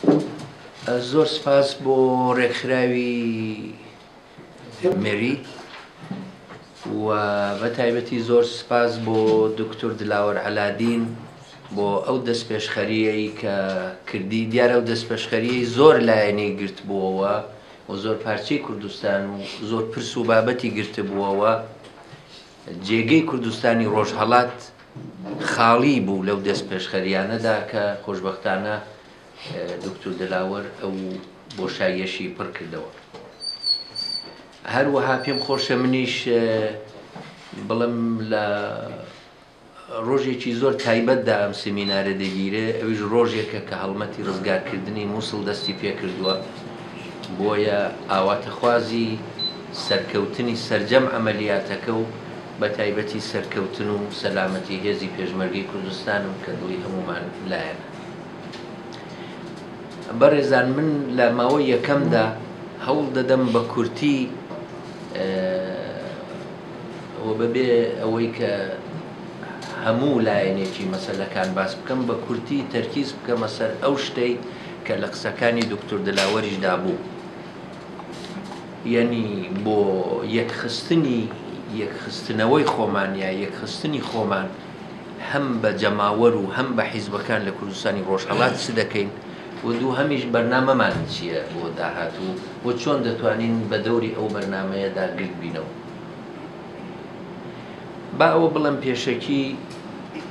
زۆر سپاس بۆ ڕێکخراوی مێری و بە تایبەتی زۆر سپاس بۆ دکتۆر دلاوەر عەلادین بۆ ئەو دەستپێشخەریەی کە کردی. دیارە ئەو دەستپێشخەریەی زۆر لایەنەی گرت بووەوە و زۆر پارچەی کوردستان و زۆر پرس و بابەتی گرتە بووەوە. جێگەی کوردستانی ڕۆژهەڵات خاڵی بوو لەو دەستپێشخەریانەدا کە خۆشبەختانە دکتۆر دلاوەر ئەو بۆشاییەشی پڕ کردەوە. هەروەها پێم خۆشە منیش بڵم لە ڕۆژێکی زۆر تایبەتدا ئەم سمینارە دەگیرێ، ئەویش ڕۆژێکە کە هەڵمەتی ڕزگارکردنی مووسڵ دەستی پێ کردووە، بۆیە ئاواتەخوازی سەرکەوتنی سەرجەم ئەمەلیاتەکە و بە تایبەتی سەرکەوتن و سەلامەتی هێزی پێشمەرگەی کوردستانم کە دڵی هەمومان لایەنە. بەڕێزان، من لە ماوەی یەکەمدا هەوڵ دەدەم بە کورتی بەبێ ئەوەی کە هەموو لایەنێکی مەسەلەکان باس بکەم، بە کورتی تەرکیز بکەمە سەر ئەو شتەی کە لە قسەکانی دکتۆر دلاوەریشدا بوو، یعنی بۆ یەکخستنەوەی خۆمان یا یەکخستنی خۆمان هەم بە جەماوەر و هەم بە حیزبەکان لە کوردستانی ڕۆژهەڵات چ دەکەین و دوو هەمیش بەرنامەمان چییە بۆ داهاتوو و چۆن دەتوانین بە دەوری ئەو بەرنامەیەدا گرت بینەوە. با ئەوە بڵم پێشەکی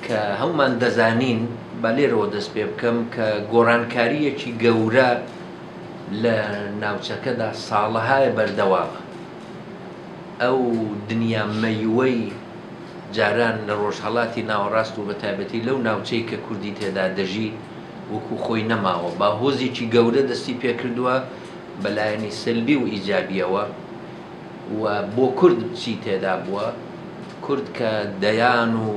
کە هەمومان دەزانین، بە لێرەوە دەست پێ بکەم کە گۆڕانکاریەکی گەورە لە ناوچەکەدا ساڵەهای بەردەوامە. ئەو دنیا مەیوەی جاران لە ڕۆژهەڵاتی ناوەڕاست و بە تایبەتی لەو ناوچەی کە کوردی تێدا دەژی وەکو خۆی نەماوە، با هۆزێکی گەورە دەستی پێکردووە بەلایەنی سلبی و ئیجابیەوە. و بۆ کورد چی تێدا بووە؟ کورد کە دەیان و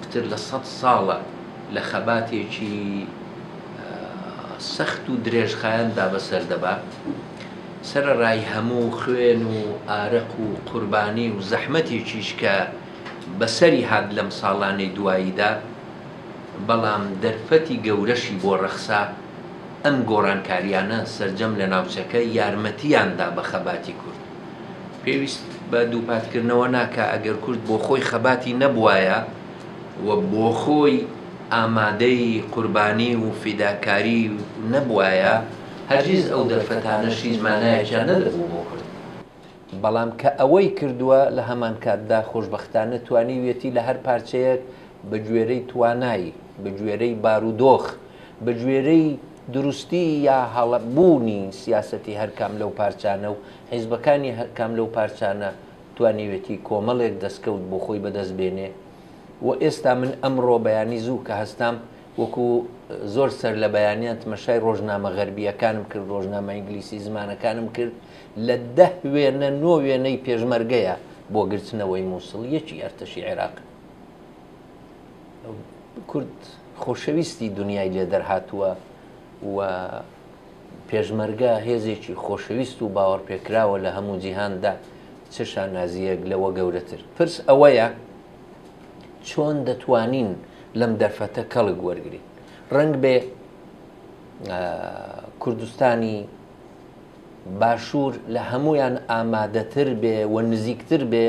پتر لە 100 ساڵە لە خەباتێکی سەخت و درێژخایەندا بەسەر دەبا، سەرەڕای هەموو خوێن و ئارەق و قوربانی و زەحمەتێکیش کە بەسەری هات لەم ساڵانەی دواییدا، بەڵام دەرفەتی گەورەشی بۆ ڕەخسا ئەم گۆڕانکاریانە سەرجەم لە ناوچەکە یارمەتیاندا بە خەباتی کورد. پێویست بە دووپاتکردنەوە ناکە ئەگەر کورد بۆ خۆی خەباتی نەبوایە و بۆ خۆی ئامادەی قوربانی و فیداکاری نەبوایە، هەرگیز ئەو دەرفەتانەشی زمانایەکیان نەدەبوو بۆ کورد. بەڵام کە ئەوەی کردووە لە هەمان کاتدا خۆشبەختانە توانیوێتی لە هەر پارچەیەک بە گوێرەی توانایی، بە گوێرەی بارودۆخ، بە گوێرەی دروستی یا هەڵەبوونی سیاسەتی هەرکام لەو پارچانە و حیزبەکانی هەرکام لەو پارچانە توانیوێتی کۆمەڵێک دەستکەوت بۆ خۆی بەدەست بێنێ. و ئێستا من ئەمڕۆ بەیانی زوو کە هەستام وەکو زۆر سەر لە بەیانیان تمەشای ڕۆژنامە غەربیەکانم کرد، ڕۆژنامە ئینگلیسی زمانەکانم کرد، لە 10 وێنە 9 وێنەی پێشمەرگەیە بۆ گرتنەوەی مووسڵ، یەکی ئەرتەشی عێراق. کورد خۆشەویستی دنیای لێ دەرهاتووە و پێشمەرگە هێزێکی خۆشەویست و باوەڕ پێکراوە لە هەموو جیهاندا، چشان نازیەک لەوە گەورەتر. پرس ئەوەیە چۆن دەتوانین لەم دەرفەتە کەڵک وەرگین. ڕەنگ بێ کوردستانی باشوور لە هەمویان ئامادەتر بێ و نزیکتر بێ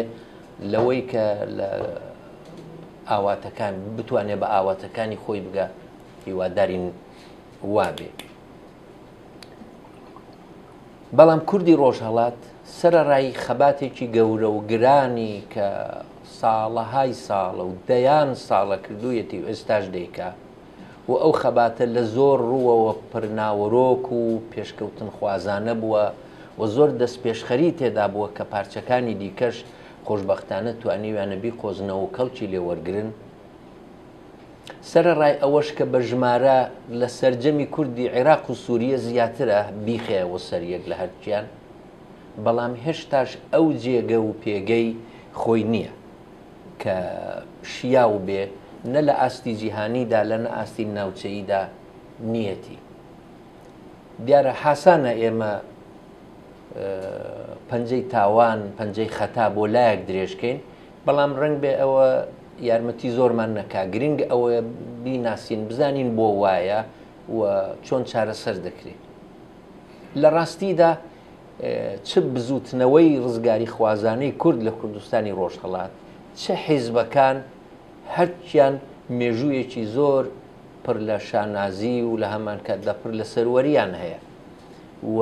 لەوەی کە لە ئاواتەکان بتوانێت بە ئاواتەکانی خۆی بگە، هیوادارین وابێ. بەڵام کوردی ڕۆژهەڵات سەرەڕای خەباتێکی گەورە و گرانی کە ساڵەهای ساڵە و دەیان ساڵە کردوویەتی و ئێستاش دەیکا و ئەو خەباتە لە زۆر ڕووەوە پڕناوەڕۆک و پێشکەوتن خوازانە بووە و زۆر دەست پێشخەری تێدا بووە کە پارچەکانی دیکەش خۆشبەختانە توانیویانە بیقۆزنەوە و کەڵکی لێوەرگرن. سەرەڕای ئەوەش کە بە ژمارە لە سەرجەمی کوردی عێراق و سووریە زیاترە بیخەیەوە سەریەک لە هەرچیان، بەڵام هێشتاش ئەو جێگە و پێگەی خۆی نییە کە شیاو بێ نە لە ئاستی جیهانیدا لە نە ئاستی ناوچەییدا نیەتی. دیارە حاسانە ئێمە پەنجەی تاوان پەنجەی خەتا بۆ لایەک درێژکەین، بەڵام ڕەنگ بێ ئەوە یارمەتی زۆرمان نەکا. گرنگ ئەوە بیناسین، بزانین بۆ وایە و چۆن چارەسەر دەکرێت. لە ڕاستیدا چ بزوتنەوەی ڕزگاری خوازانەی کورد لە کوردستانی ڕۆژهەڵات چه حیزبەکان هەرچیان مێژوویەکی زۆر پڕ لە شانازی و لە هەمان کاتدا پڕ لە سەروەریان هەیە و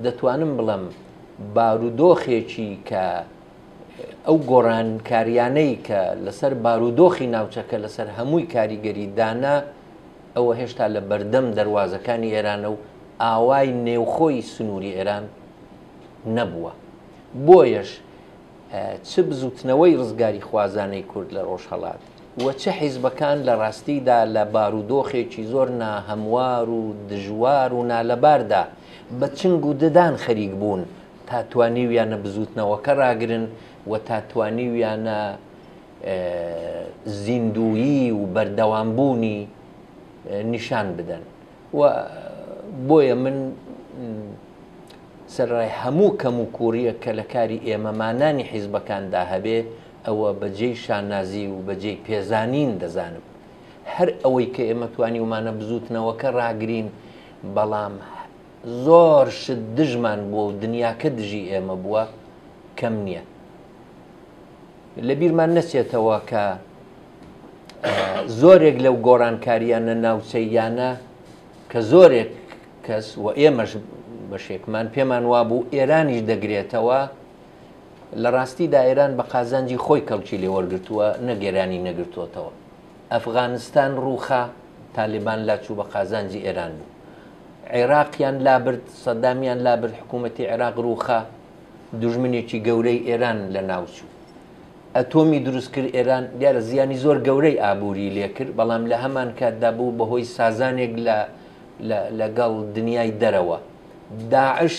دەتوانم بڵم بارودۆخێکی کە ئەو گۆڕانکاریانەی کە لەسەر بارودۆخی ناوچەکە لەسەر هەمووی کاریگەری دانا ئەوە هێشتا لە بەردەم دەواازەکانی ئێرانە و ئاوای نێوخۆی سنووری ئێران نەبووە. بۆیەش چ بزوتنەوەی ڕزگاری خوازانەی کورد لە ڕۆژهەڵات وە چه حیزبەکان لە ڕاستیدا لە بارودۆخێکی زۆر ناهەموار و دژوار و نالەباردا بە چنگ و ددان خەریک بوون تا توانیویانە بزوتنەوەکە ڕاگرن و تا توانیویانە زیندویی و بەردەوامبوونی نیشان بدەن. و بۆیە من سەرڕای هەموو کەم و کووریە کە لە کاری ئێمەمانانی حیزبەکاندا هەبێ ئەوە بەجێی شانازی و بەجێی پێزانین دەزانم. هەر ئەوەی کە ئێمە توانیومانە بزوتنەوەکە ڕاگرین بەڵام زۆر شت دژمان بووە و دنیاکە دژی ئێمە بووە کەم نییە. لەبیرمان نەچێتەوە کە زۆرێک لەو گۆڕانکاریانە ناوچەیانە کە زۆرێک کەس و ئێمەش بەشێکمان پێمان وابوو ئێرانیش دەگرێتەوە لە ڕاستیدا ئێران بە قازانجی خۆی کەڵکی لێ وەرگرتووە نەگێرانی نەگرتووەتەوە. ئەفغانستان ڕووخا تالیبان لاچوو بە قازانجی ئێران بوو. عێراقیان لابرد سەدامیان لابرد حکوومەتی عێراق ڕووخا دوژمنێکی گەورەی ئێران لە ناوچوو. ئەتۆمی دروست کرد ئێران دیارە زیانی زۆر گەورەی ئابووری لێ کرد بەڵام لە هەمان کاتدا بوو بەهۆی سازانێک لەگەڵ دنیای دەرەوە. داعش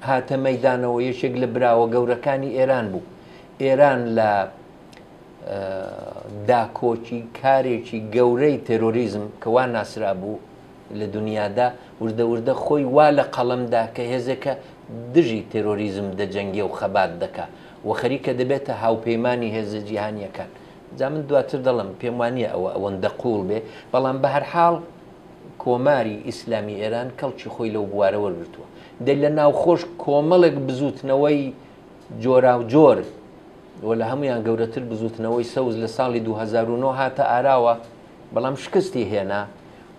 هاتە مەیدانەوە یەکێک لە براوە گەورەکانی ئێران بوو. ئێران لە داکۆکی کارێکی گەورەی تێرۆریزم کە وا ناسرا بوو لە دنیادا وردە وردە خۆی وا لە قەڵەمدا کە هێزەکە دژی تێرۆریزم دەجەنگێ و خەبات دەکا و خەریکە دەبێتە هاوپەیمانی هێزە جیهانیەکان. جا من دواتر دەڵم پێم وانە ئەوەندە قوڵ بێ بەڵام بە هەرحاڵ کۆماری ئیسلامی ئێران کەڵکی خۆی لەو بوارە وەرگرتووە. دەی لە ناوخۆش کۆمەڵێک بزوتنەوەی جۆرا و جۆر و لە هەمویان گەورەتر بزوتنەوەی سەوز لە ساڵی 2009 هاتە ئاراوە بەڵام شکستی هێنا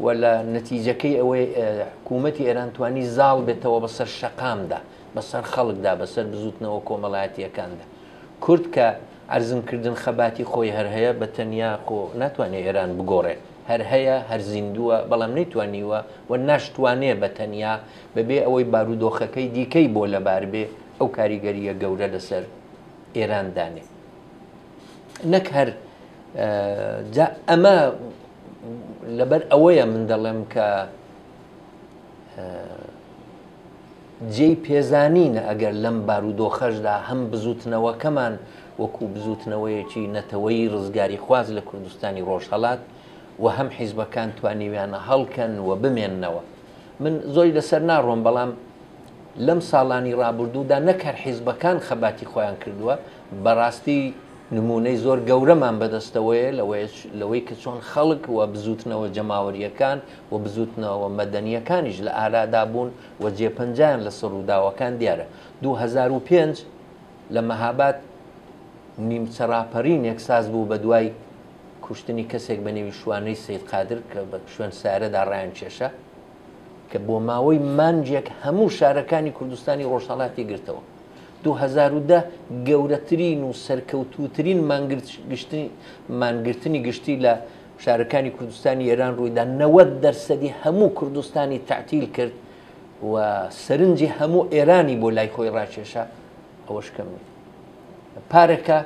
و لە نەتیجەکەی ئەوەی حکوومەتی ئێران توانی زاڵ بێتەوە بەسەر شەقامدا بەسەر خەڵکدا بەسەر بزوتنەوە کۆمەڵایەتیەکاندا. کورد کە عەرزمکردن خەباتی خۆی هەر هەیە بە تەنیا خۆ ناتوانێت ئێران بگۆڕێ هەر هەیە هەر زیندووە بەڵام نەیتوانیوە و ناشتوانێ بە تەنیا بەبێ ئەوەی بارودۆخەکەی دیکەی بۆ لەبار بێ ئەو کاریگەریە گەورە لەسەر ئێران دانێ. نەک هەر ئەمە لەبەر ئەوەیە من دەڵێم کە جێی پێزانینە ئەگەر لەم بارودۆخەشدا هەم بزوتنەوەکەمان وەکو بزوتنەوەیەکی نەتەوەی ڕزگاری خواز لە کوردستانی ڕۆژهەڵات و هەم حیزبەکان توانیویانە هەڵکەن و بمێننەوە. من زۆری لەسەر ناڕۆم بەڵام لەم ساڵانی ڕابردوودا نەکەر حیزبەکان خەباتی خۆیان کردووە بەڕاستی نمونەی زۆر گەورەمان بەدەستەوەیە لەوەی کە چۆن خەڵک و بزوتنەوە جەماوەریەکان و بزوتنەوە مەدەنیەکانیش لە ئارادا بوون و جێپەنجیان لە سەرڕووداوەکان دیارە. 2005 لە مەهاباد نیمچەڕاپەڕینێک ساز بوو بە دوای کوشتنی کەسێک بە نێوی شوانەی سەید قادر کە بە شوێن سارەدا ڕایان کێشە کە بۆ ماوەی مانجێک هەموو شارەکانی کوردستانی ڕۆژهەڵاتی گرتەوە. 2010 گەورەترین و سەرکەوتووترین مانگرتنی گشتی لە شارەکانی کوردستانی ئێران ڕوویدا 90% هەموو کوردستانی تعتیل کرد و سەرنجی هەموو ئێرانی بۆ لای خۆی ڕاکێشە. ئەوەش کەم نیە. پارێکە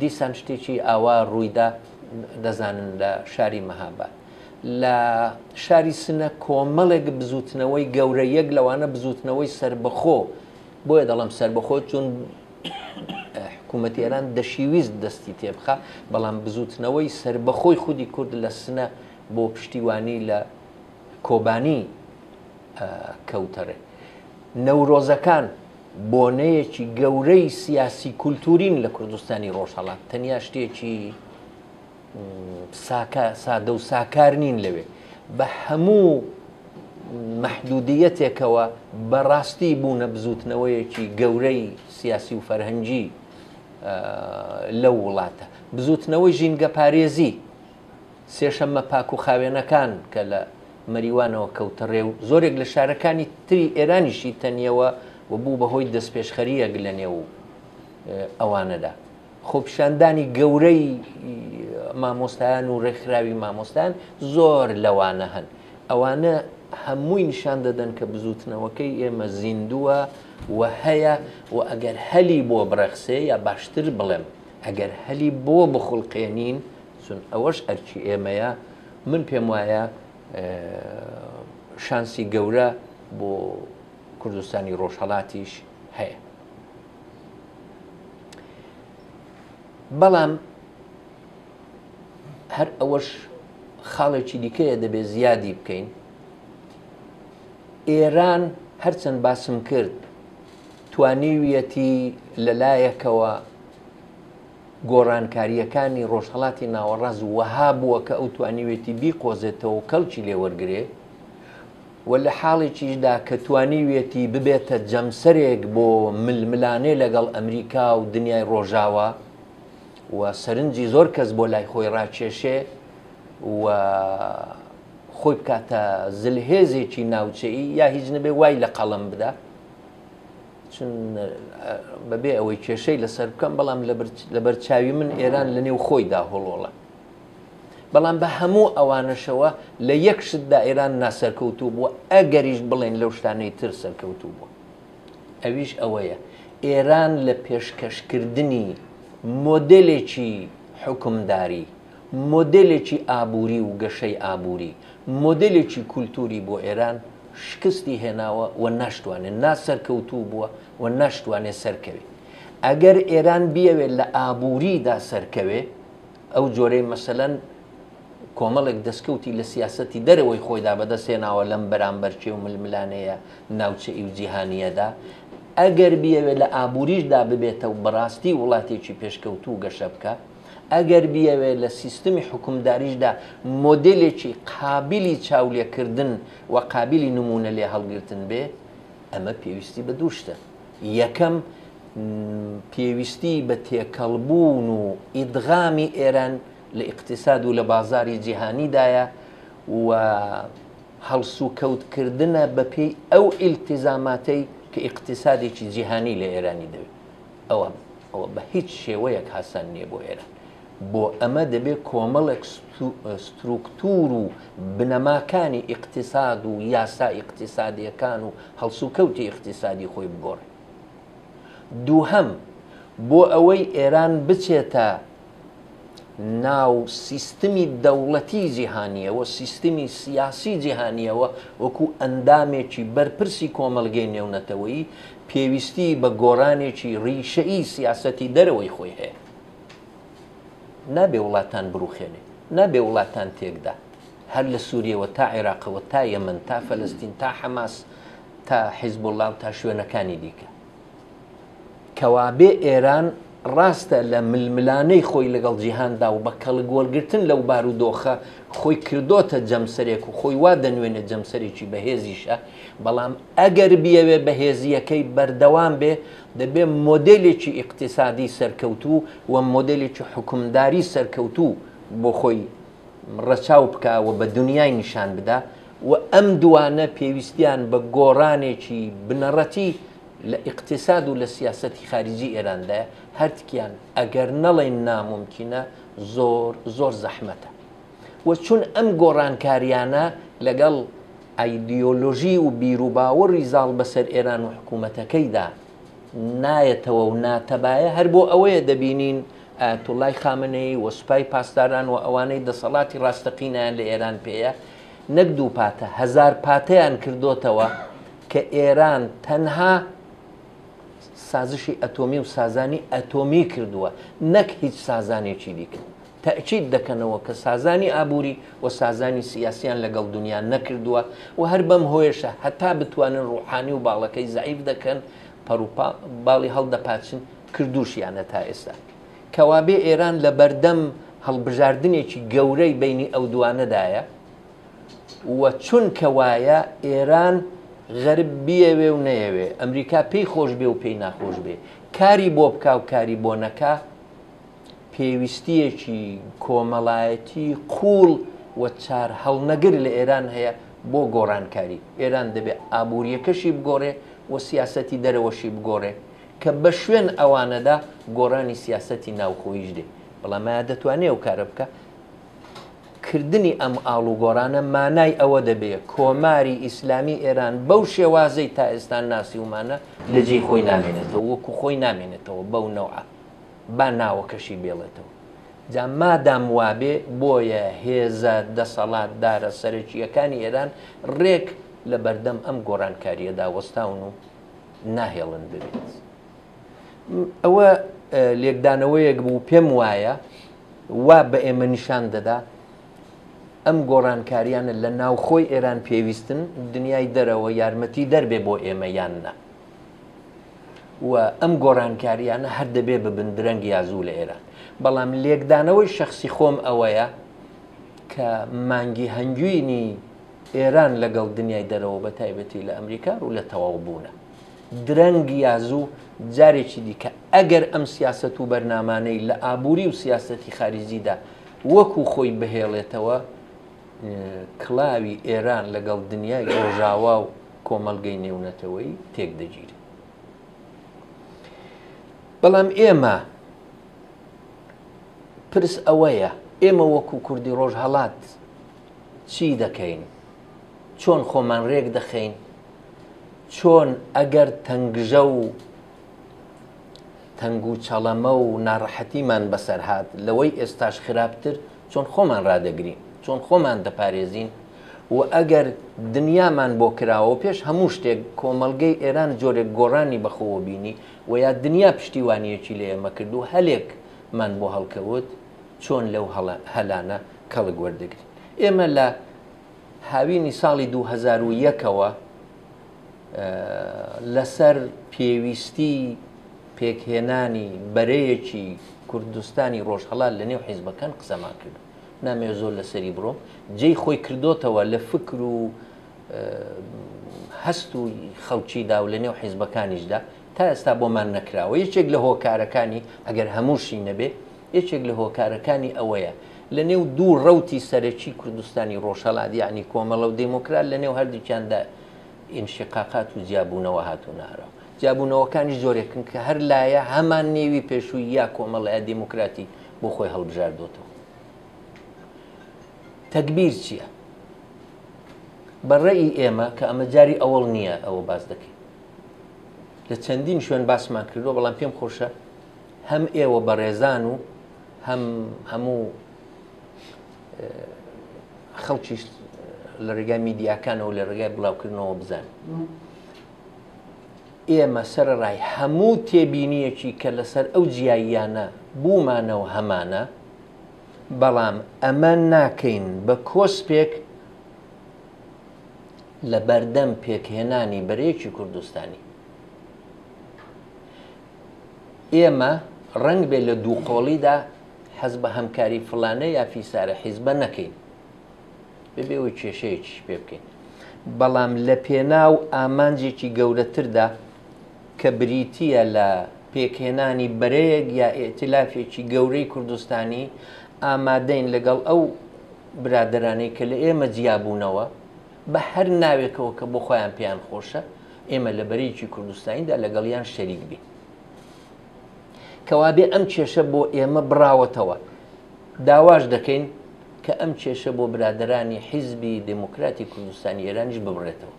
دیسان شتێکی ئاوا ڕوویدا دەزانن لە شاری مەهاباد. لە شاری سنە کۆمەڵێک بزوتنەوەی گەورە یەک لەوانە بزوتنەوەی سربەخۆ بۆیە دەڵام سربەخۆ چون حکوومەتی ئێران دەشیویست دەستی تێبخە بەڵام بزوتنەوەی سربەخۆی خودی کورد لە سنە بۆ پشتیوانی لە کۆبانی کەوتەڕێ. نەورۆزەکان بۆنەیەکی گەورەی سیاسی کولتورین لە کوردستانی ڕۆژهەڵات تەنیا شتێکی سادە و ساکار نین لەوێ بە هەموو محدودیەتێکەوە بەڕاستی بوونە بزوتنەوەیەکی گەورەی سیاسی و فەرهەنگی لەو وڵاتە. بزوتنەوەی ژینگە پارێزی، سێشەممە پاک و خاوێنەکان کە لە مەریوانەوە کەوتە ڕێو زۆرێک لە شارەکانی تری ئێرانیشی تەنیەوە و بوو بەهۆی دەستپێشخەریەک لە نێو ئەوانەدا. خۆپیشاندانی گەورەی مامۆستایان و ڕێکخراوی مامۆستایان زۆر لەوانە هەن. ئەوانە هەمووی نیشان دەدەن کە بزوتنەوەکەی ئێمە زیندووە و هەیە و ئەگەر هەلی بۆ بڕەخسێ یا باشتر بڵێم ئەگەر هەلی بۆ بخڵقێنین چون ئەوەش ئەرکی ئێمەیە، من پێم وایە شانسی گەورە بۆ کوردستانی ڕۆژهەڵاتیش هەیە. بەڵام هەر ئەوەش خاڵێکی دیکەیە دەبێت زیادی بکەین. ئێران هەرچەند باسم کرد توانیویەتی لەلایەکەوە گۆڕانکاریەکانی ڕۆژهەڵاتی ناوەڕاست وەها بووە کە ئەو توانیوێتی بیقۆزێتەوە و کەڵکی لێوەرگێ و لە حاڵێکیشدا کە توانیوێتی ببێتە جەمسەرێک بۆ ململانێ لەگەڵ ئەمریکا و دنیای ڕۆژاوە و سەرنجی زۆر کەس بۆ لای خۆی ڕاکێشێ و خۆی بکاتە زلهێزێکی ناوچەیی یا هیچ نەبێ وای لە قەڵم بدە، چون بەبێ ئەوەی کێشەی لەسەر بکەم، بەڵام لە بەرچاوی من ئێران لە نێو خۆیدا هۆڵۆڵە. بەڵام بە هەموو ئەوانەشەوە لە یەک شتدا ئێران ناسەرکەوتوو بووە، ئەگەریش بڵێن لەو شتانەی تر سەرکەوتوو بووە. ئەویش ئەوەیە ئێران لە پێشکەشکردنی مۆدلێکی حکومداری، مۆدلێکی ئابووری و گەشەی ئابووری، مۆدلێکی کولتوری بۆ ئێران شکستی هێناوە و ناشتوانێت ناسەرکەوتوو بووە و ناشتوانێت سەرکەوێت. ئەگەر ئێران بیەوێت لە ئابووریدا سەرکەوێ، ئەو جۆرەی مەسەلەن کۆمەڵێک دەستکەوتی لە سیاسەتی دەرەوەی خۆیدا بەدەستێناوە لەم بەرامبەرچێ و ململانەیە ناوچەئی و جیهانیەدا، ئەگەر بیەوێت لە ئابووریشدا ببێتە و بەڕاستی وڵاتێکی پێشکەوتوو گەشە بکە، ئەگەر بیەوێت لە سیستمی حکومداریشدا مۆدلێکی قابلی چاولێکردن و قابلی نمونە لێ هەڵگرتن بێ، ئەمە پێویستی بە دوو شتە. یەکەم پێویستی بە تێکەڵبوون و ئیدغامی ئێران لە ئیقتیساد و لە بازاری جیهانیدایە و هەڵسو کەوتکردنە بە پێی ئەو ئیلتیزاماتەی کە ئیقتیسادێکی جیهانی لە ئێرانی دەوێت. ئەوە بە هیچ شێوەیەک هاسان نییە بۆ ئێران. بۆ ئەمە دەبێت کۆمەڵێک ستروکتور و بنەماکانی ئیقتیساد و یاسا ئیقتیسادیەکان و هەڵسوکەوتی ئیقتیسادی خۆی بگۆڕێت. دووهەم بۆ ئەوەی ئێران بچێتە ناو سیستمی دەوڵەتی جیهانیەوە، سیستمی سیاسی جیهانیەوە وەکو ئەندامێکی بەرپرسی کۆمەڵگەی نێونەتەوەیی، پێویستی بە گۆڕانێکی ڕیشەئی سیاسەتی دەرەوەی خۆی هەیە. نابێ وڵاتان بڕوخێنێ، نابێ وڵاتان تێکدا، هەر لە سووریەوە تا عێراقەوە تا یەمەن تا فەلەستین تا حەماس تا حیزبوڵڵا و تا شوێنەکانی دیکە. کەوابێ ئێران ڕاستە لە ململانەی خۆی لەگەڵ جیهاندا و بە کەڵگۆڵگرتن لەو بارودۆخە خۆی کردۆتە جەمسەرێک و خۆی وا دەنوێنێ جەمسەرێکی بەهێزیشە، بەڵام ئەگەر بیەوێ بەهێزیەکەی بەردەوام بێ، دەبێ مۆدلێکی ئیقتیسادی سەرکەوتوو و مۆدلێکی حکومداری سەرکەوتوو بۆ خۆی ڕەچاو بکە و بە دنیای نیشان بدا و ئەم دوانە پێویستیان بە گۆڕانێکی بنەڕەتی لە ئیقتیساد و لە سیاسەتی خارجی ئێراندایە. هەرتکیان ئەگەر نەڵێن ناممکینە زۆر زەحمەتە. و چون ئەم گۆڕانکاریانە لەگەڵ ئایدیۆلۆژی و بیرروباوەڕی زاڵ بەسەر ئێران و حکوومەتەکەیدا نایەتەوە و ناتەبایە، هەر بۆ ئەوەیە دەبینین ئایەتوڵای خامنەی و سوپای پاسداران و ئەوانەی دەسەڵاتی ڕاستەقینیان لە ئێران پێیە نەک دوو پاتە، هەزار پاتەیان کردوتەوە کە ئێران تەنها سازشی ئەتۆمی و سازانی ئەتۆمی کردووە، نەک هیچ سازانێکی دیکە. تەئکید دەکەنەوە کە سازانی ئابووری و سازانی سیاسیان لەگەڵ دنیا نەکردووە و هەر بەم هۆیشە هەتا بتوانن ڕوحانی و باڵەکەی زەعیف دەکەن، پەڕوپا باڵی هەڵدەپاچن، کردوشیانە تا ئێستا. کەوابێ ئێران لە بەردەم هەڵبژاردنێکی گەورەی بینی ئەو دوانەدایە و چونکە وایە ئێران غەرب بیەوێ و نەیەوێ، ئەمریکا پێی خۆش بێ و پێی ناخۆش بێ، کاری بۆ بکا و کاری بۆ نەکا، پێویستیەکی کۆمەڵایەتی قوڵ و چار هەڵنەگر لە ئێران هەیە بۆ گۆڕانکاری. ئێران دەبێت ئابوووریەکەشی بگۆڕێ و سیاسەتی دەرەوەشی بگۆڕێ کە بە شوێن ئەوانەدا گۆڕانی سیاسەتی ناوخۆیش دێ. بەڵام دەتوانێت ئەو کارە بکە. کردنی ئەم ئاڵوگۆڕانە مانای ئەوە دەبێت کۆماری ئیسلامی ئێران بەو شێوازەی تا ئێستا ناسی ومانە لە جێی خۆی نامێنێتەوە، وەکو خۆی نامێنێتەوە بەو نەوعە با ناوەکەشی بێڵێتەوە. جا مادام وابێ بۆیە هێزە دەسەڵات دارە سەرەکیەکانی ئێران ڕێک لە بەردەم ئەم گۆڕانکاریەدا وەستاون و ناهێڵن ببێت. ئەوە لێکدانەوەیەک بوو پێم وایە وا بە ئێمە نیشان دەدا ئەم گۆڕانکاریانە لە ناوخۆی ئێران پێویستن، دنیای دەرەوە یارمەتی دەربێ بۆ ئێمە یاننا، و ئەم گۆڕانکاریانە هەر دەبێ ببن درەنگ یازوو لە ئێران. بەڵام لێکدانەوەی شخصی خۆم ئەوەیە کە مانگی هەنگوینی ئێران لەگەڵ دنیای دەرەوە بە تایبەتی لە ئەمریکا و لە تەواو بوونە. درەنگ یازوو جارێکی دیکە ئەگەر ئەم سیاسەت و بەرنامانەی لە ئابووری و سیاسەتی خارجیدا وەکو خۆی بهێڵێتەوە، کڵاوی ئێران لەگەڵ دنیای ڕۆژاوا و کۆمەڵگەی نێونەتەوەی تێک دەگیرێت. بەڵام ئێمە پرس ئەوەیە ئێمە وەکو کوردی ڕۆژهەڵات چی دەکەین؟ چۆن خۆمان ڕێک دەخەین؟ چۆن ئەگەر تەنگژە و تەنگ و چەڵەمە و ناڕەحەتیمان بەسەر هات لەوەی ئێستاش خراپتر، چۆن خۆمان ڕادەگرین، چۆن خۆمان دەپارێزین، و ئەگەر دنیامان بۆ کراوە پێش هەموو شتێک کۆمەڵگەی ئێران جۆرێک گۆڕانی بەخۆوە بینی و یا دنیا پشتیوانیەکی لە ئێمە کرد و هەلێکمان بۆ هەڵکەوت، چۆن لەو هەلانە کەڵک وەردەگرین. ئێمە لە هاوینی ساڵی 2001ەوە لەسەر پێویستی پێکهێنانی بەرەیەکی کوردستانی ڕۆژهەڵات لە نێو حیزبەکان قسەمان کرد. نامێ زۆر لەسەری بڕۆم، جێی خۆی کردوتەوە لە فکر و هەست و خەڵکیدا و لە نێو حیزبەکانیشدا تا ئێستا بۆمان نەکراوە. یەکێک لە هۆکارەکانی ئەگەر هەمووشی نەبێ، یەکێک لە هۆکارەکانی ئەوەیە لە نێو دوو ڕەوتی سەرەکی کوردستانی ڕۆژهەڵات یعنی کۆمەڵە و دموکرات لە نێو هەردووکیاندا ئینشقاقات و جیابوونەوە هاتوونارەوە. جیابوونەوەکانی زۆرێکن کە هەر لایە هەمان نێوی پێشووی یا کۆمەڵە یا دیموکراتی بۆ خۆی هەڵبژاردوتەوە. تەکبیر چییە؟ بەڕێی ئێمە کە ئەمە جاری ئەوڵ نییە ئەوە باس دەکەین، لە چەندین شوێن باسمان کردووە، بەڵام پێم خۆشە هەم ئێوە بەڕێزان و هەموو خەڵکیش لە ڕێگای میدیاکانەوە لە ڕێگای بڵاوکردنەوە بزان. ئێمە سەرڕای هەموو تێبینیەکی کە لەسەر ئەو جیاییانە بوومانەوە هەمانە، بەڵام ئەمە ناکەین بە کۆسپێک لە بەردەم پێکهێنانی بەرەیەکی کوردستانی. ئێمە ڕەنگ بێ لە دووقۆڵیدا حەز بە هەمکاری فڵانە یا فیسارە حیزبە نەکەین، ببێەوەی کێشەیەکیش پێ بکەین، بەڵام لە پێناو ئامانجێکی گەورەتردا کە بریتیە لە پێکهێنانی بەرەیەک یا ئێتلافێکی گەورەی کوردستانی ئامادەین لەگەڵ ئەو برادرانەی کە لە ئێمە جیابوونەوە بە هەر ناوێکەوە کە بۆ خۆیان پێیان خۆشە، ئێمە لە بەرەیەکی کوردستانیدا لەگەڵیان شەریک بین. کەوابێ ئەم کێشە بۆ ئێمە بڕاوەتەوە، داواش دەکەین کە ئەم کێشە بۆ برادرانی حیزبی دموکراتی کوردستانی ئێرانیش ببڕێتەوە.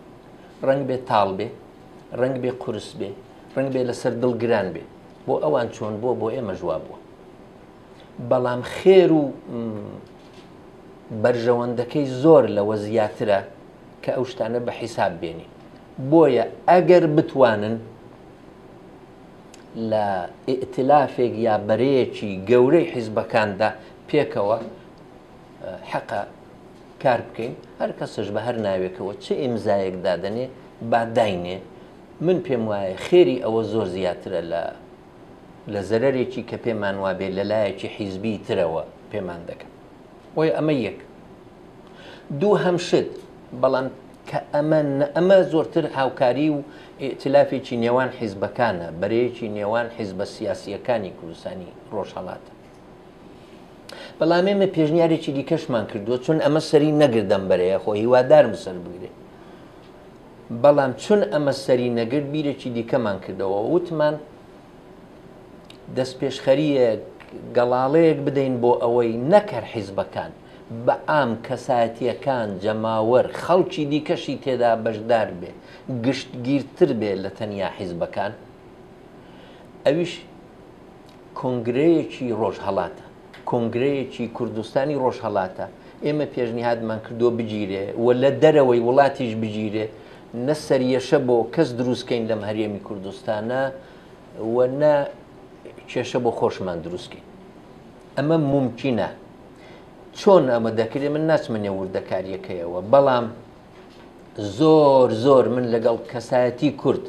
ڕەنگ بێ تاڵ بێ، ڕەنگ بێ قورس بێ، ڕەنگ بێ لەسەر دڵگران بێ، بۆ ئەوان چۆن بۆ ئێمە جواب بووە. بەڵام خێر و بەرژەوەندەکەی زۆر لەوە زیاترە کە ئەو شتانە بە حیساب بێنی. بۆیە ئەگەر بتوانن لە ئێتلافێک یا بەرەیەکی گەورەی حیزبەکاندا پێکەوە حەقە کار بکەین، هەر کەسش بە هەر ناوێکەوە چه ئیمزایەک دادەنێ با داینێ، من پێم وایە خێری ئەوە زۆر زیاترە لە زەرەرێکی کە پێمان وابێ لە لایەکی حیزبی ترەوە پێمان دەکەن. وۆی ئەمە یەک. دوو هەمشت بەڵام کە ئەمە زۆرتر هاوکاری و ئێتلافێکی نێوان حیزبەکانە، بەرەیەکی نێوان حیزبە سیاسیەکانی کوردستانی ڕۆژهەڵاتە. بەڵام ئێمە پێشنیارێکی دیکەشمان کردووە، چون ئەمە سەری نەگردەم بەرەیە خۆ هیوادارم سەر بگرێ، بەڵام چون ئەمە سەری نەگرت بیرێکی دیکەمان کردەوە، وتمان دەست پێشخەریەک گەڵاڵەیەک بدەین بۆ ئەوەی نەکەر حیزبەکان بە ئام کەسایەتیەکان جەماوەر خەڵکی دیکەشی تێدا بەشدار بێ، گشتگیرتر بێ لە تەنیا حیزبەکان. ئەویش کۆنگرەیەکی ڕۆژهەڵاتە، کۆنگرەیەکی کوردستانی ڕۆژهەڵاتە. ئێمە پێشنیهادمان کردووە بگیرێ و لە دەرەوەی وڵاتیش بگیرێ، نە سەریەشە بۆ کەس دروستکەین لەم هەرێمی کوردستانە و نە کێشە بۆ خۆشمان دروستکەین. ئەمە ممکنە. چۆن ئەمە دەکرێت من ناچمە نێوردەکاریەکەیەوە، بەڵام زۆر من لەگەڵ کەسایەتی کورد،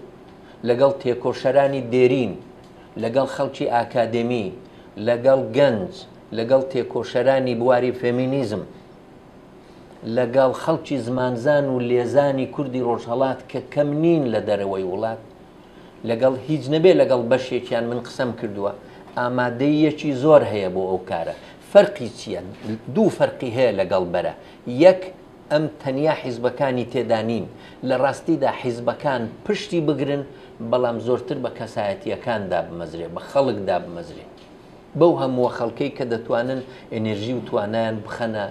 لەگەڵ تێکۆشەرانی دێرین، لەگەڵ خەڵکی ئاکادمی، لەگەڵ گەنج، لەگەڵ تێکۆشەرانی بواری فێمینیزم، لەگەڵ خەڵکی زمانزان و لێزانی کوردی ڕۆژهەڵات کە کەم نین لە دەرەوەی وڵات، لەگەڵ هیچ نەبێ لەگەڵ بەشێکیان من قسەم کردووە، ئامادەیەکی زۆر هەیە بۆ ئەو کارە. فەرقی چییە؟ دوو فەرقی هەیە لەگەڵ بەرە. یەک، ئەم تەنیا حیزبەکانی تێدانین، لە ڕاستیدا حیزبەکان پشتی بگرن، بەڵام زۆرتر بە کەسایەتیەکاندا بمەزرێ، بە خەڵکدا بمەزرێ، بەو هەمووە خەڵکەی کە دەتوانن ئێنێرژی و توانایان بخەنە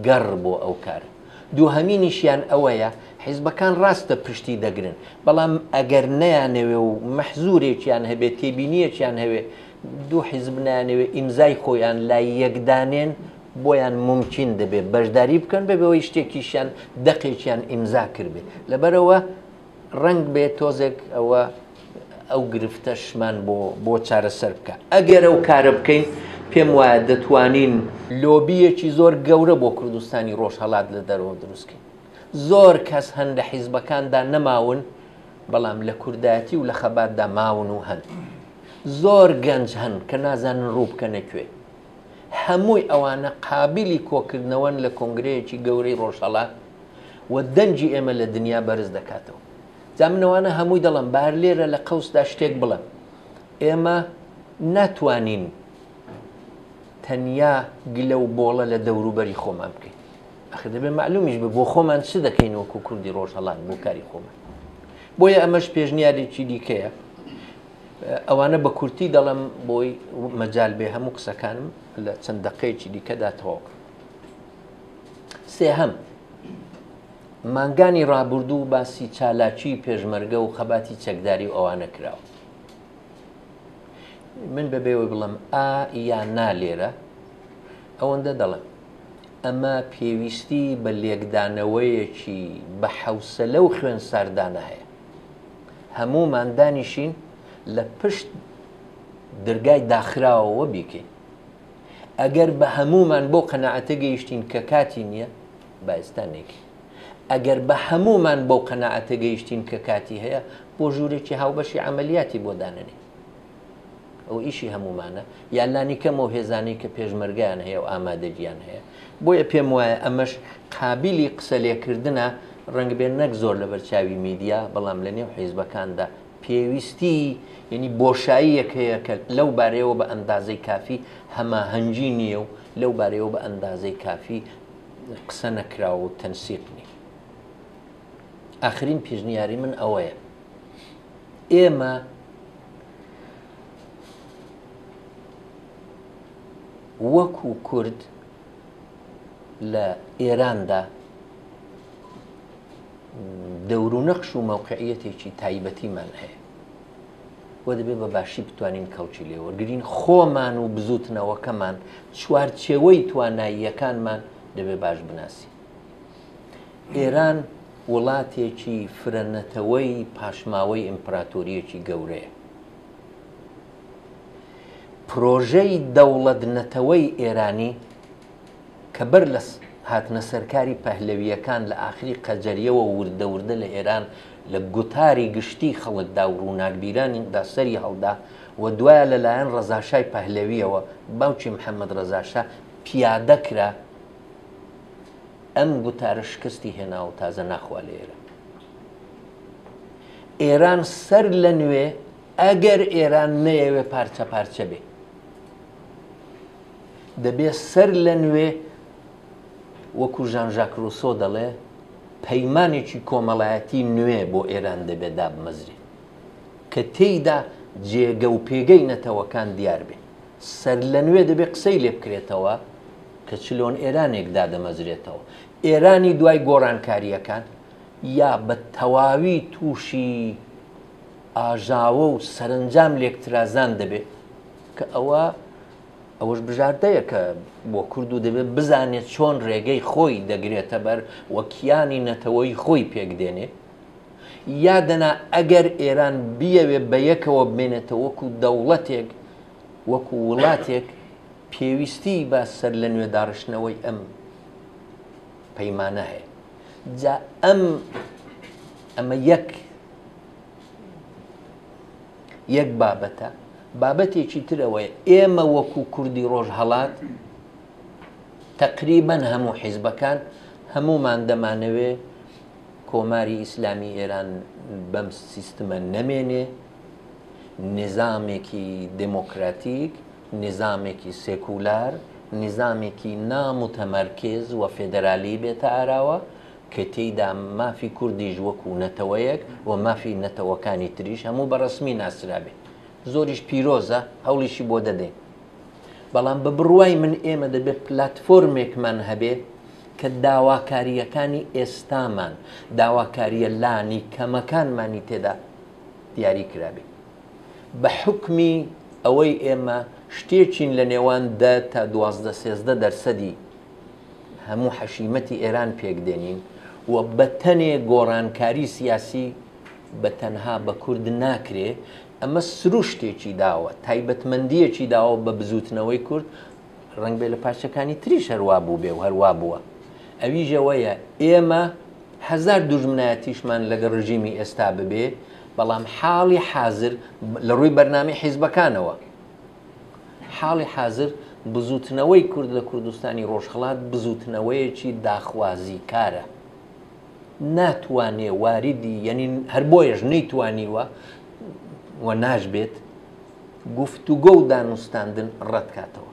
گەڕ بۆ ئەو کارە. دووهەمینیشیان ئەوەیە حیزبەکان ڕاستە پشتی دەگرن، بەڵام ئەگەر نەیانەوێ و مەحزورێکیان هەبێت، تێبینیەکیان هەوێ، دوو حیزب نانەوێ ئیمزای خۆیان لای یەکدانێن، بۆیان ممکن دەبێت بەشداری بکەن بەبەوەی شتێکیشیان دەقێکیان ئیمزا کردبێ. لەبەرەوە ڕنگ بێت تۆزێک ئەو گرفتەشمان بۆ چارەسەر بکە. ئەگەر ئەو کارە بکەین، پێم وایە دەتوانین لۆبیەکی زۆر گەورە بۆ کوردستانی ڕۆژهەڵات لە دەرەوە دروستکەین. زۆر کەس هەن لە حیزبەکاندا نەماون، بەڵام لە کوردایەتی و لە خەباتدا ماون و هەن. زۆر گەنج هەن کە نازانن ڕوو بکەنەکوێ. هەمووی ئەوانە قابلی کۆکردنەوەن لە کۆنگرەیەکی گەورەی ڕۆژهەڵات و دەنجی ئێمە لە دنیا بەرز دەکاتەوە. جا منەوانە هەمووی دەڵم بار لێرە لە قەوسدا شتێک بڵم، ئێمە ناتوانین تەنیا گلە و بۆڵە لە دەوروبەری خۆمان بکەین. ئەخر دەبێت معلومیش بێ بۆ خۆمان چ دەکەین وەکو کوردی ڕۆژهەڵات بۆ کاری خۆمان. بۆیە ئەمەش پێشنیارێکی دیکەیە. ئەوانە بە کورتی دەڵم بۆی مەجال بێ هەموو قسەکانم لە چەند دەقەیەکی دیکەدا تەواو. سێهەم، مانگانی ڕابردوو باسی چالاکی پێشمەرگە و خەباتی چەکداری و ئەوانە کراوە. من بەبێەوەی بڵم یان نالێرە ئەوەندە دەڵم ئەمە پێویستی بە لێکدانەوەیەکی بە حەوسەلە و خوێن ساردانە هەیە. هەموومان دانیشین لە پشت دەرگای داخراوەوە بیکەین. ئەگەر بە هەموومان بۆ قەناعەتە گەیشتین کە کاتی نییە، با ئێستا نێکین. ئەگەر بە هەموومان بۆ قەناعەتە گەیشتین کە کاتی هەیە، بۆ ژوورێکی هاوبەشی عەمەلیاتی بۆ دانەنێ. ئەو ئیشی هەمومانە، یان لانی کەمەوە هێزانەی کە پێشمەرگیان هەیە و ئامادەجیان هەیە. بۆیە پێم وایە ئەمەش قابلی قسە لێکردنە، ڕەنگ بێن نەک زۆر لە بەرچاوی میدیا، بەڵام لە نێو حیزبەکاندا پێویستی، یعنی بۆشاییەک هەیە کە لەو بارەیەوە بە ئەندازەی کافی هەماهەنگی نییە و لەو بارەیەوە بە ئەندازەی کافی قسە نەکراوە و تەنسیق نییە. ئاخرین پێشنیاری من ئەوەیە، ئێمە وەکو کورد لە ئێراندا دەورونەخش و مەوقعیەتێکی تایبەتیمان هەیە و دەبێت بە باشی بتوانین کەڵکی لێ وەرگرین. خۆمان و بزوتنەوەکەمان، چوارچێوەی تواناییەکانمان دەبێت باش بناسی. ئێران وڵاتێکی فرەنەتەوەی پاشماوەی ئیمپراتۆریەکی گەورەیە. پرۆژەی دەوڵەتنەتەوەی ئێرانی کە بەر لە هاتنە سەرکاری پەهلەویەکان لە ئاخری قەجەریەوە وردە لە ئێران لە گوتاری گشتی خەڵکدا و ڕووناکبیرانیدا سەری هەڵدا و دوایە لەلایەن ڕەزاشای پەهلەویەوە باوکی محەممەد ڕەزاشا پیادە کرا ئەم گوتارە شکستی هێنا و تازە ناخوا لە ئێران سەر لە نوێ ئەگەر ئێران نەیەوێ پارچە پارچە بێ دەبێت سەر لە نوێ وەکو ژان ژاک ڕوسۆ دەڵێ پەیمانێکی کۆمەڵایەتی نوێ بۆ ئێران دەبێت دابمەزرێ کە تێیدا جێگە و پێگەی نەتەوەکان دیار بێ سەر لە نوێ دەبێت قسەی لێ بکرێتەوە کە چلۆن ئێرانێک دادەمەزرێتەوە ئێرانی دوای گۆڕانکاریەکان یا بە تەواوی تووشی ئاژاوە و سەرنجام لێکترازان دەبێت کە ئەوەش بژاردەیە کە بۆ کورد و دەبێت بزانێت چۆن ڕێگەی خۆی دەگرێتە بەر وەکیانی نەتەوەی خۆی پێکدێنێ یادەنا ئەگەر ئێران بیەوێ بە یەکەوە بمێنێتەوە وەکو دەوڵەتێک وەکو وڵاتێک پێویستی بە سەر لە نوێ داڕشتنەوەی ئەم پەیمانە هەیە جا ئەمە یەک بابەتە بابەتێکی ترەوەی ئێمە وەکو کوردی ڕۆژهەڵات تقریبەن هەموو حیزبەکان هەمومان دەمانەوێ کۆماری ئیسلامی ئێران بەم سیستمە نەمێنێ نظامێکی دموکراتیک نظامێکی سێکولار نظامێکی نامتەمەرکێز و فێدەرالی بێتە ئاراوە کە تێیدا مافی کوردیش وەکو نەتەوەیەک و مافی نەتەوەکانی تریش هەموو بەڕسمی ناسرابێ زۆریش پیرۆزە هەوڵیشی بۆ دەدەین بەڵام بە بڕوای من ئێمە دەبێت پلاتفۆرمێکمان هەبێ کە داواکاریەکانی ئێستامان داواکاریە لانی کەمەکانمانی تێدا دیاری کرابێ بە حکمی ئەوەی ئێمە شتێکین لە نێوان 10 تا 12-13% هەموو حەشیمەتی ئێران پێکدێنین و بە تەنێ گۆڕانکاری سیاسی بە تەنها بە کورد ناکرێ ئەمە سروشتێکی داوە تایبەتمەندیەکی داوە بە بزوتنەوەی کورد ڕەنگ بێ لە پاشەکانی تریش هەروە بوو بێ و هەروە بووە ئەویژەوەیە ئێمە هەزار دوژمنایەتیشمان لەگە ڕژیمی ئێستا ببێ بەڵام حاڵی حازر لە ڕووی بەرنامی حیزبەکانەوە حاڵی حازر بزوتنەوەی کورد لە کوردستانی ڕۆژهەڵات بزوتنەوەیەکی داخوازی کارە ناتوانێ واریدی یعنی هەر بۆیەش نەیتوانیوە و ناژبێت گفتوگۆ و دانوستاندن ڕەتکاتەوە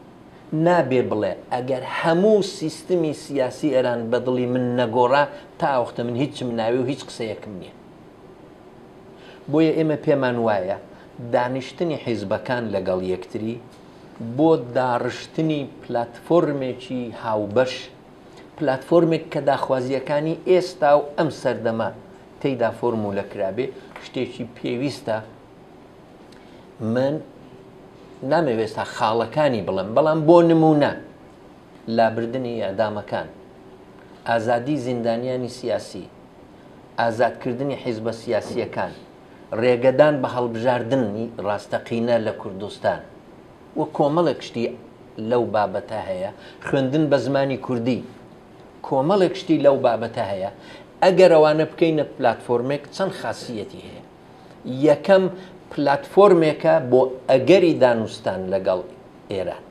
نابێ بڵێ ئەگەر هەموو سیستمی سیاسی ئێران بەدڵی من نەگۆڕا تا ئەوختە من هیچم ناوێ و هیچ قسەیەکم نییە بۆیە ئێمە پێمان وایە دانیشتنی حیزبەکان لەگەڵ یەکتری بۆ داڕشتنی پلاتفۆرمێکی هاوبەش پلاتفۆرمێک کە داخوازیەکانی ئێستا و ئەم سەردەما تێیدا فۆرمولە کرابێ شتێکی پێویستە من نامەوێستا خاڵەکانی بڵم بەڵام بۆ نمونە لابردنی ئەدامەکان ئازادی زیندانیانی سیاسی ئازادکردنی حیزبە سیاسیەکان ڕێگەدان بە هەڵبژاردننی ڕاستەقینە لە کوردستان و کۆمەڵێک شتی لەو بابەتە هەیە خوێندن بە زمانی کوردی کۆمەڵێک شتی لەو بابەتە هەیە ئەگەر ئەوانە بکەینە پلاتفۆرمێک چەند خاصیەتی هەیە یەکەم پلاتفۆرمێکە بۆ ئەگەری دانوستان لەگەڵ ئێران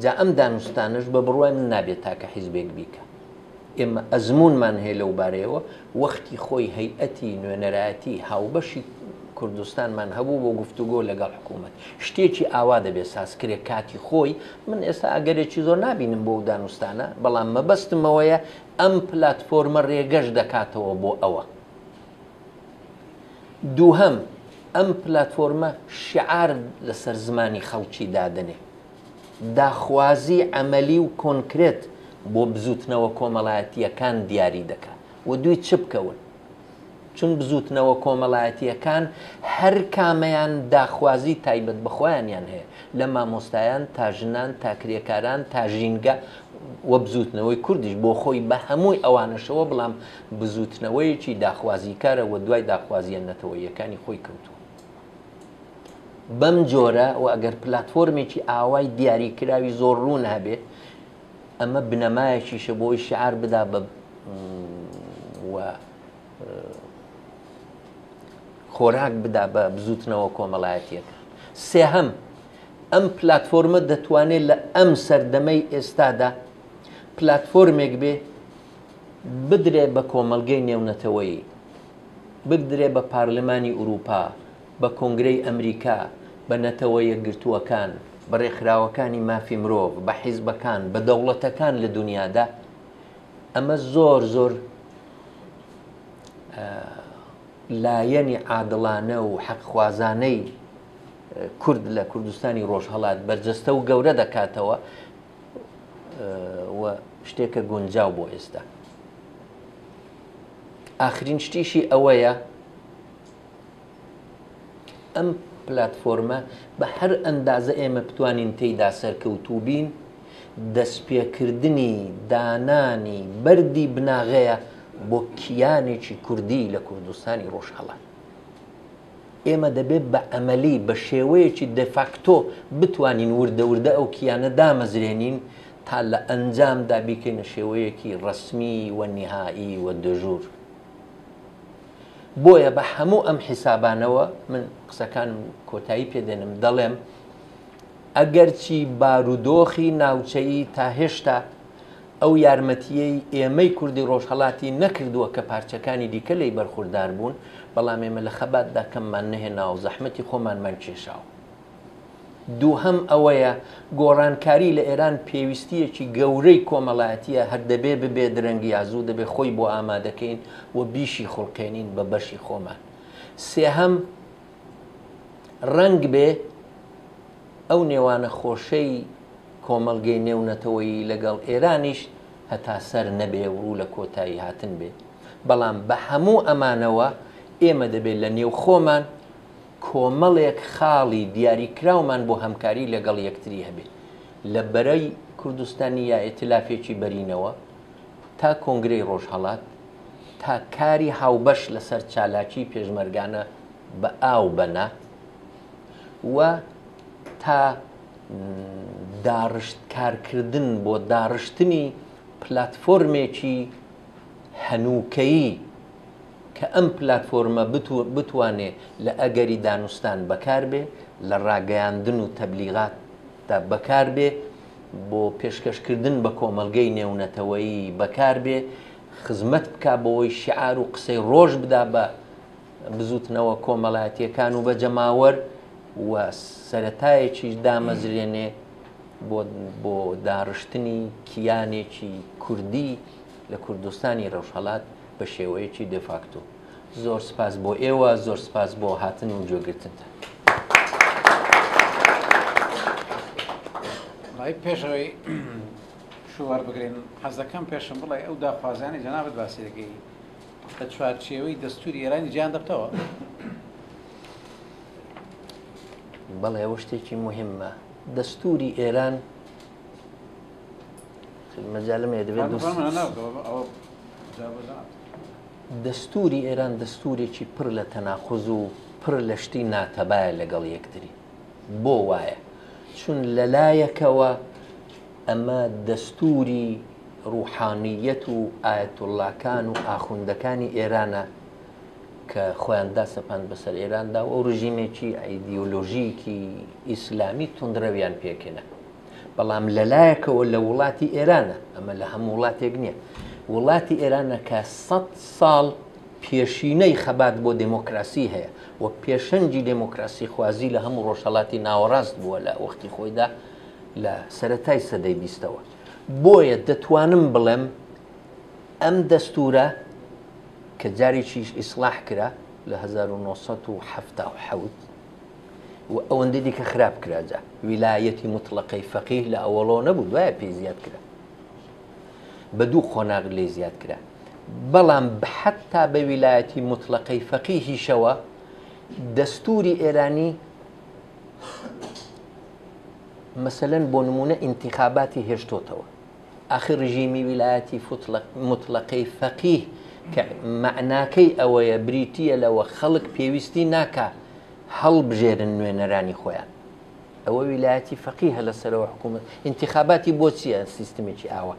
جا ئەم دانوستانش بە بڕوای من نابێت تاکە حیزبێک بیکە ئێمە ئەزمونمان هەیە لەو بارەیەوە وەختی خۆی هەیئەتی نوێنەرایەتی هاوبەشی کوردستانمان هەبوو بۆ گفتوگۆ لەگەڵ حکوومەت شتێکی ئاوا دەبێت سازکرێت کاتی خۆی من ئێستا ئەگەرێکی زۆر نبینم بۆ دانوستانە بەڵام مەبەستمەوەیە ئەم پلاتفۆرمە ڕێگەش دەکاتەوە بۆ ئەوە دووهەم ئەم پلاتفۆرمە شعار لەسەر زمانی خەڵکی دادنێ داخوازی عەمەلی و کۆنکرێت بۆ بزوتنەوە کۆمەڵایەتیەکان دیاری دەکات و دوی چ بکەون چون بزوتنەوە کۆمەڵایەتیەکان هەر کامەیان داخوازی تایبەت بەخۆیانیان هەیە لە مامۆستایان تا ژنان تا کرێکاران تا ژینگە و بزوتنەوەی کوردیش بۆ خۆی بە هەمووی ئەوانەشەوە بەڵام بزوتنەوەیەکی داخوازیکارە و دوای داخوازیە نەتەوەیەکانی خۆی کەوتووە بەم جۆرە و ئەگەر پلاتفۆرمێکی ئاوای دیاریکراوی زۆر ڕوون هەبێ ئەمە بنەمایەکیشە بۆی شعار بدا بە خۆراک بدا بە بزوتنەوە کۆمەڵایەتیەکان سێهەم ئەم پلاتفۆرمە دەتوانێت لە ئەم سەردەمەی ئێستادا پلاتفۆرمێک بێ بدرێ بە کۆمەڵگەی نێونەتەوەی، بدرێ بە پارلەمانی ئوروپا، بە کۆنگرەی ئەمریکا، بە نەتەوە یەکگرتووەکان، بە ڕێکخراوەکانی مافی مرۆڤ، بە حیزبەکان، بە دەوڵەتەکان لە دنیادا. ئەمە زۆر زۆر لایەنی عادڵانە و حەقخوازانەی کورد لە کوردستانی ڕۆژهەڵات بەرجەستە و گەورە دەکاتەوە و شتێکە گونجاو بۆ ئێستا. ئاخرین شتیشی ئەوەیە ئەم پلاتفۆرمە بە هەر ئەندازە ئێمە بتوانین تێیدا سەرکەوتوو بین، دەستپێکردنی دانانی بەردی بناغەیە بۆ کیانێکی کوردی لە کوردستانی ڕۆژهەڵات. ئێمە دەبێت بە ئەمەلی بە شێوەیەکی دەفاکتۆ بتوانین وردە وردە ئەو کیانە دامەزرێنین تا لە ئەنجامدا بیکەینە شێوەیەکی ڕەسمی و نیهایی و دژور. بۆیە بە هەموو ئەم حیسابانەوە من قسەکان کۆتایی پێدێنم، دەڵێم ئەگەرچی بارودۆخی ناوچەیی تا هێشتا ئەو یارمەتیەی ئێمەی کوردی ڕۆژهەڵاتی نەکردووە کە پارچەکانی دیکە لی بەرخوردار بوون، بەڵام ئێمە لە خەباتدا کەممان نەهێنا و زەحمەتی خۆمانمان کێشاوە. دووهەم ئەوەیە گۆڕانکاری لە ئێران پێویستیەکی گەورەی کۆمەڵایەتیە، هەر دەبێ ببێ درەنگی یازوو دەبێ خۆی بۆ ئامادەکەین و بیشی خوڵقێنین بە بەشی خۆمان. سێهەم ڕەنگ بێ ئەو نێوانە خۆشەی کۆمەڵگەی نێونەتەوەی لەگەڵ ئێرانیش هەتا سەر نەبێ و لە کۆتایی هاتن بێ، بەڵام بە هەموو ئەمانەوە ئێمە دەبێت لە نێو خۆمان کۆمەڵێک خاڵی دیاریکراومان بۆ هەمکاری لەگەڵ یەکتری هەبێ، لە بەرەی کوردستانی یا ئێتلافێکی بەرینەوە تا کۆنگرەی ڕۆژهەڵات، تا کاری هاوبەش لەسەر چالاکی پێشمەرگانە بە ئاو بەنا، و تا داڕشت کارکردن بۆ داڕشتنی پلاتفۆرمێکی هەنووکەیی کە ئەم پلاتفۆرمە بتوانێت لە ئەگەری دانوستان بەکار بێ، لە ڕاگەیاندن و تەبلیغاتدا بەکار بێ، بۆ پێشکەشکردن بە کۆمەڵگەی نێونەتەوەیی بەکار بێ، خزمەت بکا بۆەوەی شیعار و قسەی ڕۆژ بدا بە بزوتنەوە کۆمەڵایەتیەکان و بە جەماوەر، و سەرەتایەکیش دامەزرێنێ بۆ داڕشتنی کیانێکی کوردی لە کوردستانی ڕۆژهەڵات بە شێوەیەکی دەفاکتۆ. زۆر سپاس بۆ ئێوە، زۆر سپاس بۆ هاتن و گوێگرتنتان. پێشەوەی شووار بگرین حەز دەکەم پێشم بڵێ ئەو داخوازانی جەنابەت باسی دەکەی لە چوارچێوەی دەستوری ئێرانی گیان دەبتەوە. بەڵێ ئەوە شتێکی مهمە. دەستوری ئێران مەجالم دەبێت دەستوری ئێران دەستورێکی پڕ لە تەناقوز و پڕ لە شتی ناتەبایە لەگەڵ یەکتری. بۆ وایە؟ چون لەلایەکەوە ئەمە دەستوری ڕوحانیەت و ئایەتوڵڵاکان و ئاخوندەکانی ئێرانە کە خۆیاندا سەپاند بەسەر ئێراندا و ئەو ڕژیمێکی ئایدیۆلۆژیکی ئیسلامی توندڕەویان پێکێنە. بەڵام لەلایەکەوە لە وڵاتی ئێرانە، ئەمە لە هەموو وڵاتێک نییە، وڵاتی ئێرانە کە 100 ساڵ پێشینەی خەبات بۆ دموکراسی هەیە و پێشەنجی دموکراسی خوازی لە هەموو ڕۆژهەڵاتی ناوەڕاست بووە لە وەختی خۆیدا لە سەرەتای سەدەی 20ەوە. بۆیە دەتوانم بڵێم ئەم دەستورە کە جارێکیش ئیسلاح کرا لە 1970 و ئەوەندە دیکە خراپ کراجا، ویلایەتی مطلقەی فەقیه لە ئەوەڵەوە نەبوو، دوایە پێی زیاد کرا، بە دوو خۆناغ لێ زیاد کرا. بەڵام حتا بە ویلایەتی مطلقەی فەقیهیشەوە دەستوری ئێرانی مەسەلەن بۆ نمونە ئینتیخاباتی هێشتۆتەوە. ئاخر ڕژیمی ویلایەتی مطلقەی فەقیه کە معناکەی ئەوەیە بریتیە لەوە خەڵک پێویستی ناکا هەڵبژێرن نوێنەرانی خۆیان، ئەوە ویلایەتی فەقیهە لەسەرەوە حکوومەت. ئینتیخاباتی بۆ چییە؟ سیستمێکی ئاوە.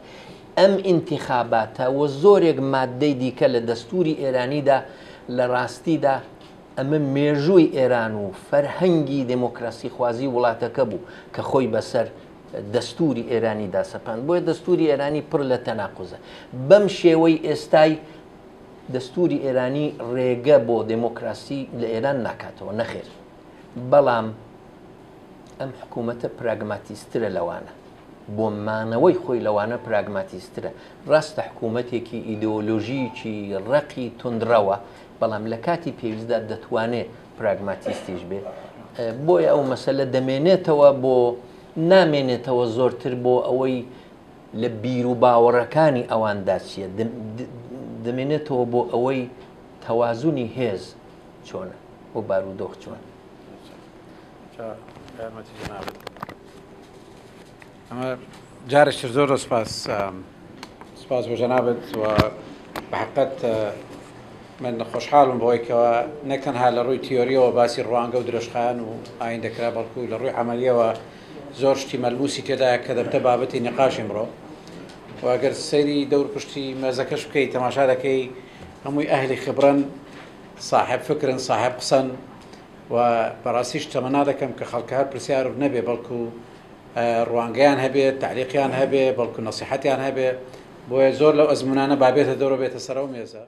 ئەم ئینتیخاباتە و زۆرێک مادەی دیکە لە دەستوری ئێرانیدا لە ڕاستیدا ئەمە مێژووی ئێران و فەرهەنگی دموکراسی خوازی وڵاتەکە بوو کە خۆی بەسەر دەستوری ئێرانی داسەپان بۆیە دەستوری ئێرانی پڕ لە تەناقوزە بەم شێوەی ئێستای دەستوری ئێرانی ڕێگە بۆ دموکراسی لە ئێران ناکاتەوە نەخێر بەڵام ئەم حکوومەتە پراگماتیسترە لەوانە بۆ مانەوەی خۆی لەوانە پراگماتیسترە ڕاستە حکوومەتێکی ئیدۆلۆژیکی ڕقی تونندڕەوە بەڵام لە کاتی پێویستدا دەتوانێت پراگماتیستیش بێ بۆیە ئەو مەسەلە دەمێنێتەوە بۆ نامێنێتەوە زۆرتر بۆ ئەوەی لە بیر و باوەڕەکانی ئەواندا چیە دەمێنێتەوە بۆ ئەوەی تەوازونی هێز چۆنە بۆ بارودۆخ چۆن ئەمە جارێکی زۆر سپاس بۆ جەنابەت و بەحقیقەت من خۆشحاڵم بۆیکەوە نەکەنها لە ڕووی تیۆریەوە باسی ڕوانگە و درێژخان و ئاین دەکرا بەڵکو لە ڕووی عملیەوە زۆر شتی مەلموسی تێدایە کە دەبتە بابەتی نقاشی مرۆ و ئەگەر سەیری دەور پشتی مێزەکەش بکەیت تەماشا دەکەی هەمووی ئەهلی خبرن صاحب فکرن صاحب قسەن و بەڕاستیش تەمەنا دەکەم کە خەڵکە هەر پرسیار نەبێ بەڵکو ڕوانگەیان هەبێت تعلیقیان هەبێ بەڵکو نەسیحەتیان هەبێ بۆیە زۆر لەو ئەزمونانە بابێتە دەورە بێتە سەرەوە مێزە